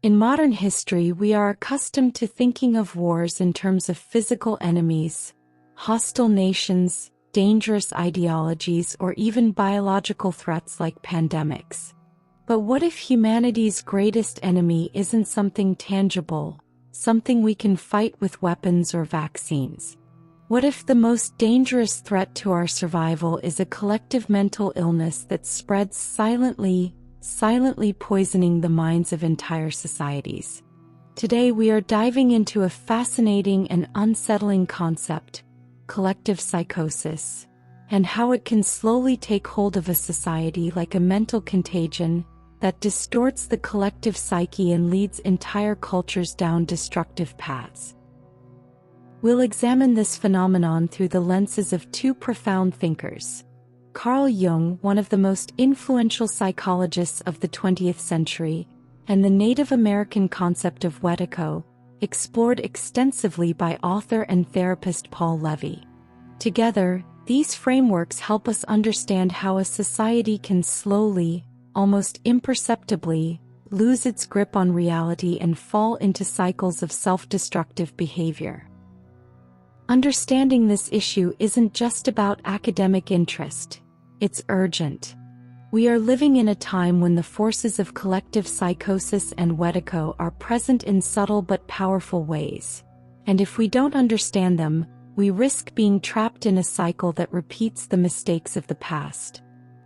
In modern history, we are accustomed to thinking of wars in terms of physical enemies, hostile nations, dangerous ideologies, or even biological threats like pandemics. But what if humanity's greatest enemy isn't something tangible, something we can fight with weapons or vaccines? What if the most dangerous threat to our survival is a collective mental illness that spreads silently poisoning the minds of entire societies? Today we are diving into a fascinating and unsettling concept, collective psychosis, and how it can slowly take hold of a society like a mental contagion that distorts the collective psyche and leads entire cultures down destructive paths. We'll examine this phenomenon through the lenses of two profound thinkers. Carl Jung, one of the most influential psychologists of the 20th century, and the Native American concept of Wétiko, explored extensively by author and therapist Paul Levy. Together, these frameworks help us understand how a society can slowly, almost imperceptibly, lose its grip on reality and fall into cycles of self-destructive behavior. Understanding this issue isn't just about academic interest, it's urgent. We are living in a time when the forces of collective psychosis and Wétiko are present in subtle but powerful ways. And if we don't understand them, we risk being trapped in a cycle that repeats the mistakes of the past.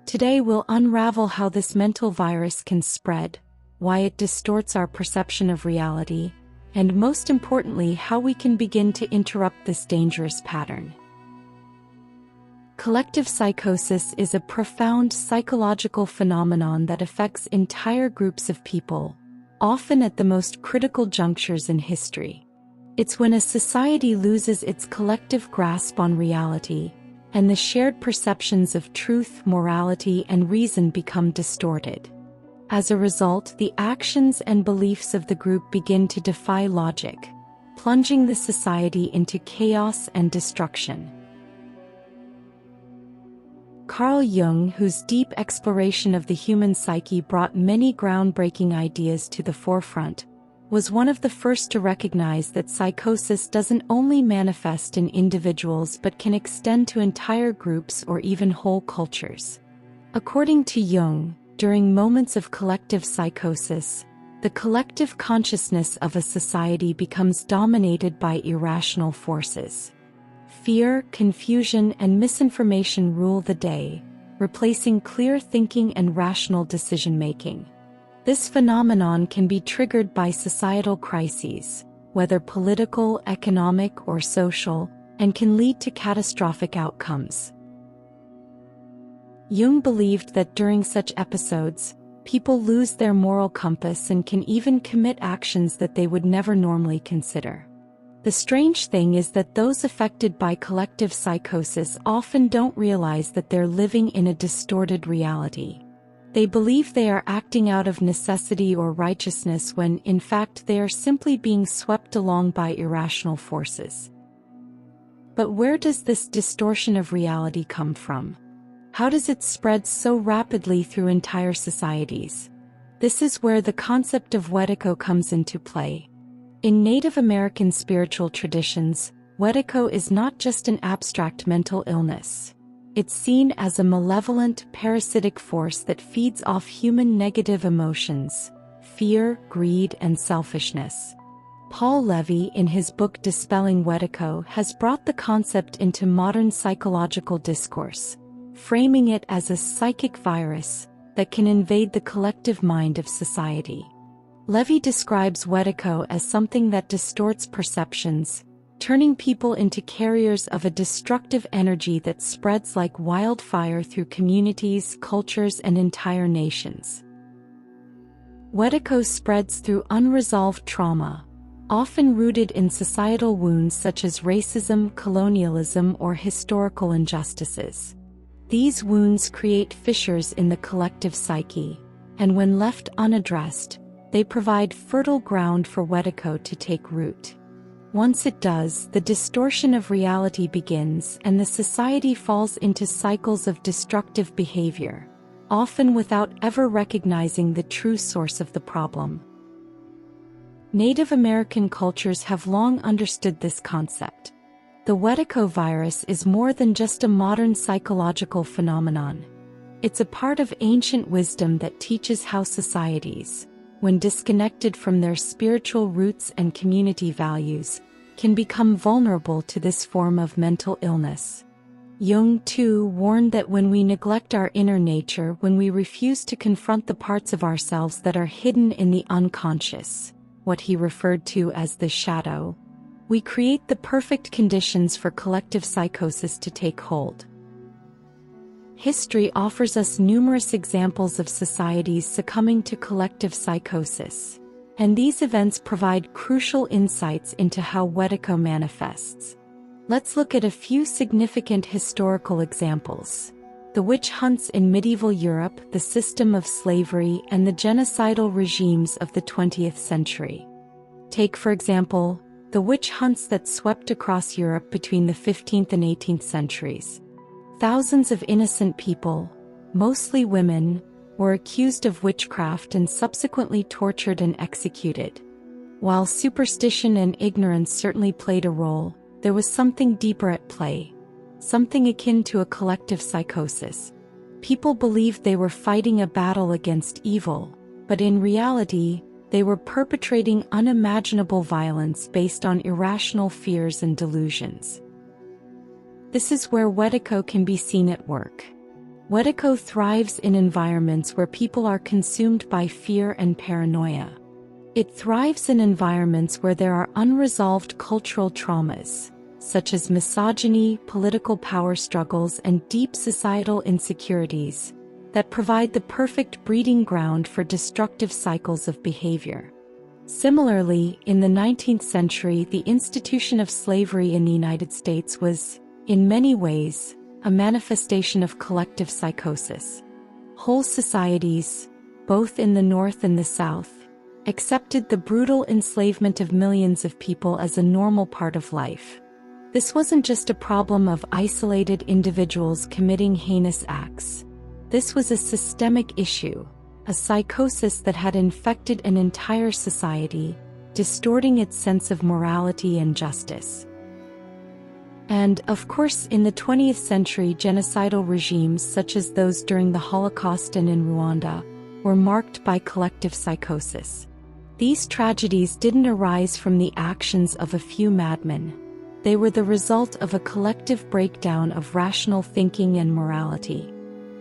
Today we'll unravel how this mental virus can spread, why it distorts our perception of reality, and most importantly, how we can begin to interrupt this dangerous pattern. Collective psychosis is a profound psychological phenomenon that affects entire groups of people, often at the most critical junctures in history. It's when a society loses its collective grasp on reality, and the shared perceptions of truth, morality, and reason become distorted. As a result, the actions and beliefs of the group begin to defy logic, plunging the society into chaos and destruction. Carl Jung, whose deep exploration of the human psyche brought many groundbreaking ideas to the forefront, was one of the first to recognize that psychosis doesn't only manifest in individuals but can extend to entire groups or even whole cultures. According to Jung, during moments of collective psychosis, the collective consciousness of a society becomes dominated by irrational forces. Fear, confusion, and misinformation rule the day, replacing clear thinking and rational decision-making. This phenomenon can be triggered by societal crises, whether political, economic, or social, and can lead to catastrophic outcomes. Jung believed that during such episodes, people lose their moral compass and can even commit actions that they would never normally consider. The strange thing is that those affected by collective psychosis often don't realize that they're living in a distorted reality. They believe they are acting out of necessity or righteousness when, in fact, they are simply being swept along by irrational forces. But where does this distortion of reality come from? How does it spread so rapidly through entire societies? This is where the concept of Wétiko comes into play. In Native American spiritual traditions, Wétiko is not just an abstract mental illness. It's seen as a malevolent, parasitic force that feeds off human negative emotions, fear, greed, and selfishness. Paul Levy, in his book Dispelling Wétiko, has brought the concept into modern psychological discourse, framing it as a psychic virus that can invade the collective mind of society. Levy describes Wétiko as something that distorts perceptions, turning people into carriers of a destructive energy that spreads like wildfire through communities, cultures, and entire nations. Wétiko spreads through unresolved trauma, often rooted in societal wounds such as racism, colonialism, or historical injustices. These wounds create fissures in the collective psyche, and when left unaddressed, they provide fertile ground for Wétiko to take root. Once it does, the distortion of reality begins and the society falls into cycles of destructive behavior, often without ever recognizing the true source of the problem. Native American cultures have long understood this concept. The Wétiko virus is more than just a modern psychological phenomenon. It's a part of ancient wisdom that teaches how societies, when disconnected from their spiritual roots and community values, can become vulnerable to this form of mental illness. Jung, too, warned that when we neglect our inner nature, when we refuse to confront the parts of ourselves that are hidden in the unconscious, what he referred to as the shadow, we create the perfect conditions for collective psychosis to take hold. History offers us numerous examples of societies succumbing to collective psychosis, and these events provide crucial insights into how Wétiko manifests. Let's look at a few significant historical examples. The witch hunts in medieval Europe, the system of slavery, and the genocidal regimes of the 20th century. Take, for example, the witch hunts that swept across Europe between the 15th and 18th centuries. Thousands of innocent people, mostly women, were accused of witchcraft and subsequently tortured and executed. While superstition and ignorance certainly played a role, there was something deeper at play, something akin to a collective psychosis. People believed they were fighting a battle against evil, but in reality, they were perpetrating unimaginable violence based on irrational fears and delusions. This is where Wétiko can be seen at work. Wétiko thrives in environments where people are consumed by fear and paranoia. It thrives in environments where there are unresolved cultural traumas, such as misogyny, political power struggles, and deep societal insecurities, that provide the perfect breeding ground for destructive cycles of behavior. Similarly, in the 19th century, the institution of slavery in the United States was, in many ways, a manifestation of collective psychosis. Whole societies, both in the North and the South, accepted the brutal enslavement of millions of people as a normal part of life. This wasn't just a problem of isolated individuals committing heinous acts. This was a systemic issue, a psychosis that had infected an entire society, distorting its sense of morality and justice. And, of course, in the 20th century, genocidal regimes such as those during the Holocaust and in Rwanda were marked by collective psychosis. These tragedies didn't arise from the actions of a few madmen. They were the result of a collective breakdown of rational thinking and morality.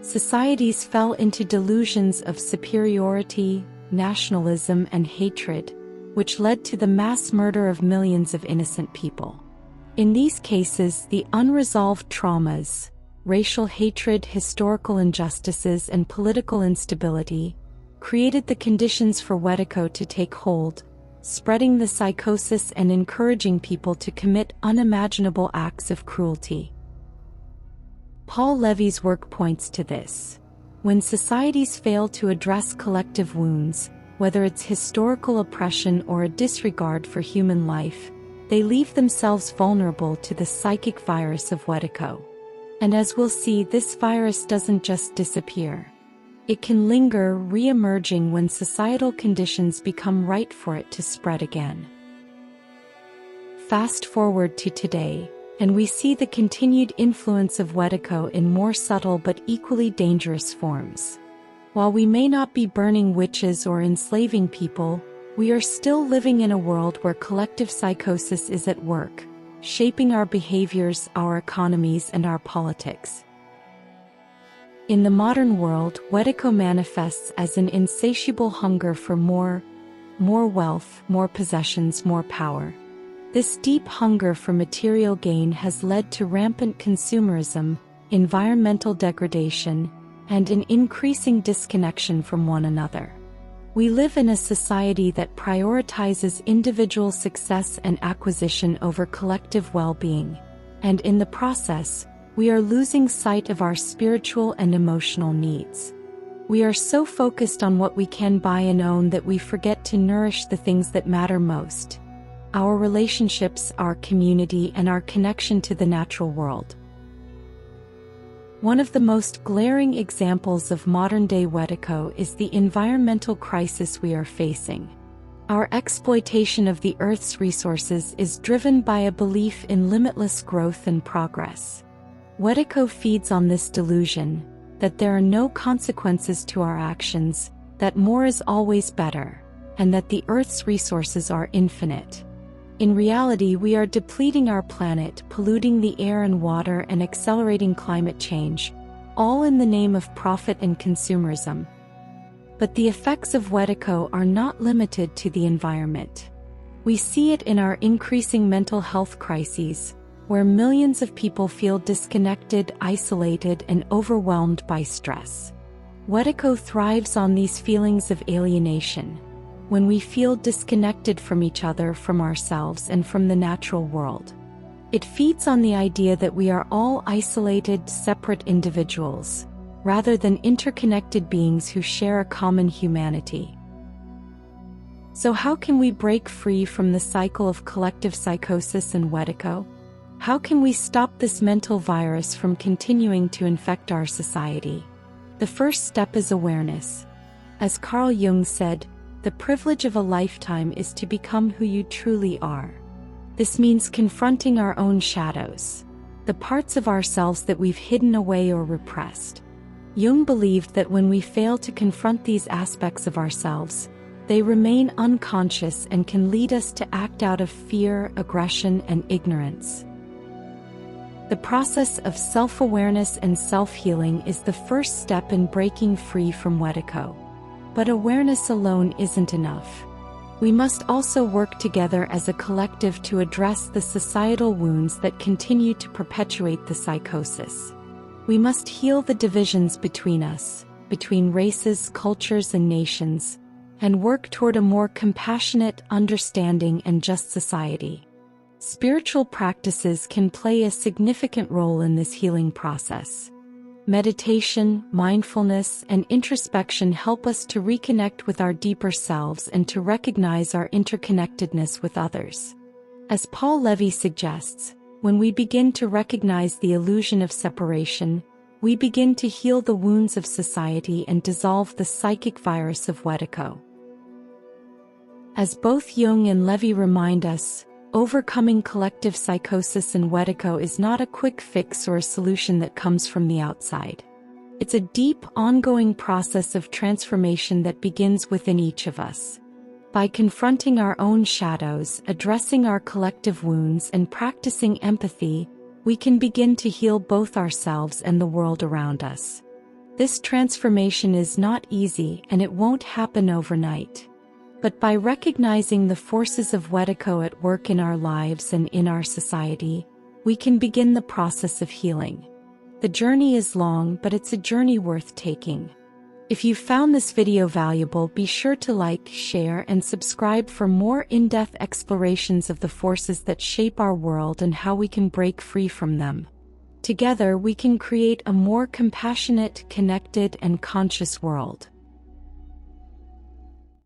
Societies fell into delusions of superiority, nationalism, and hatred, which led to the mass murder of millions of innocent people. In these cases, the unresolved traumas, racial hatred, historical injustices, and political instability created the conditions for Wétiko to take hold, spreading the psychosis and encouraging people to commit unimaginable acts of cruelty. Paul Levy's work points to this. When societies fail to address collective wounds, whether it's historical oppression or a disregard for human life, they leave themselves vulnerable to the psychic virus of Wétiko. And as we'll see, this virus doesn't just disappear. It can linger, re-emerging when societal conditions become right for it to spread again. Fast forward to today, and we see the continued influence of Wétiko in more subtle but equally dangerous forms. While we may not be burning witches or enslaving people, we are still living in a world where collective psychosis is at work, shaping our behaviors, our economies, and our politics. In the modern world, Wétiko manifests as an insatiable hunger for more wealth, more possessions, more power. This deep hunger for material gain has led to rampant consumerism, environmental degradation, and an increasing disconnection from one another. We live in a society that prioritizes individual success and acquisition over collective well-being, and in the process, we are losing sight of our spiritual and emotional needs. We are so focused on what we can buy and own that we forget to nourish the things that matter most: our relationships, our community, and our connection to the natural world. One of the most glaring examples of modern-day Wétiko is the environmental crisis we are facing. Our exploitation of the Earth's resources is driven by a belief in limitless growth and progress. Wétiko feeds on this delusion, that there are no consequences to our actions, that more is always better, and that the Earth's resources are infinite. In reality, we are depleting our planet, polluting the air and water, and accelerating climate change, all in the name of profit and consumerism. But the effects of Wétiko are not limited to the environment. We see it in our increasing mental health crises, where millions of people feel disconnected, isolated, and overwhelmed by stress. Wétiko thrives on these feelings of alienation, when we feel disconnected from each other, from ourselves, and from the natural world. It feeds on the idea that we are all isolated, separate individuals, rather than interconnected beings who share a common humanity. So how can we break free from the cycle of collective psychosis and Wétiko? How can we stop this mental virus from continuing to infect our society? The first step is awareness. As Carl Jung said, the privilege of a lifetime is to become who you truly are. This means confronting our own shadows, the parts of ourselves that we've hidden away or repressed. Jung believed that when we fail to confront these aspects of ourselves, they remain unconscious and can lead us to act out of fear, aggression, and ignorance. The process of self-awareness and self-healing is the first step in breaking free from Wétiko. But awareness alone isn't enough. We must also work together as a collective to address the societal wounds that continue to perpetuate the psychosis. We must heal the divisions between us, between races, cultures, and nations, and work toward a more compassionate, understanding, and just society. Spiritual practices can play a significant role in this healing process. Meditation, mindfulness, and introspection help us to reconnect with our deeper selves and to recognize our interconnectedness with others. As Paul Levy suggests, when we begin to recognize the illusion of separation, we begin to heal the wounds of society and dissolve the psychic virus of Wétiko. As both Jung and Levy remind us, overcoming collective psychosis and Wétiko is not a quick fix or a solution that comes from the outside. It's a deep, ongoing process of transformation that begins within each of us. By confronting our own shadows, addressing our collective wounds, and practicing empathy, we can begin to heal both ourselves and the world around us. This transformation is not easy, and it won't happen overnight. But by recognizing the forces of Wétiko at work in our lives and in our society, we can begin the process of healing. The journey is long, but it's a journey worth taking. If you found this video valuable, be sure to like, share, and subscribe for more in-depth explorations of the forces that shape our world and how we can break free from them. Together, we can create a more compassionate, connected, and conscious world.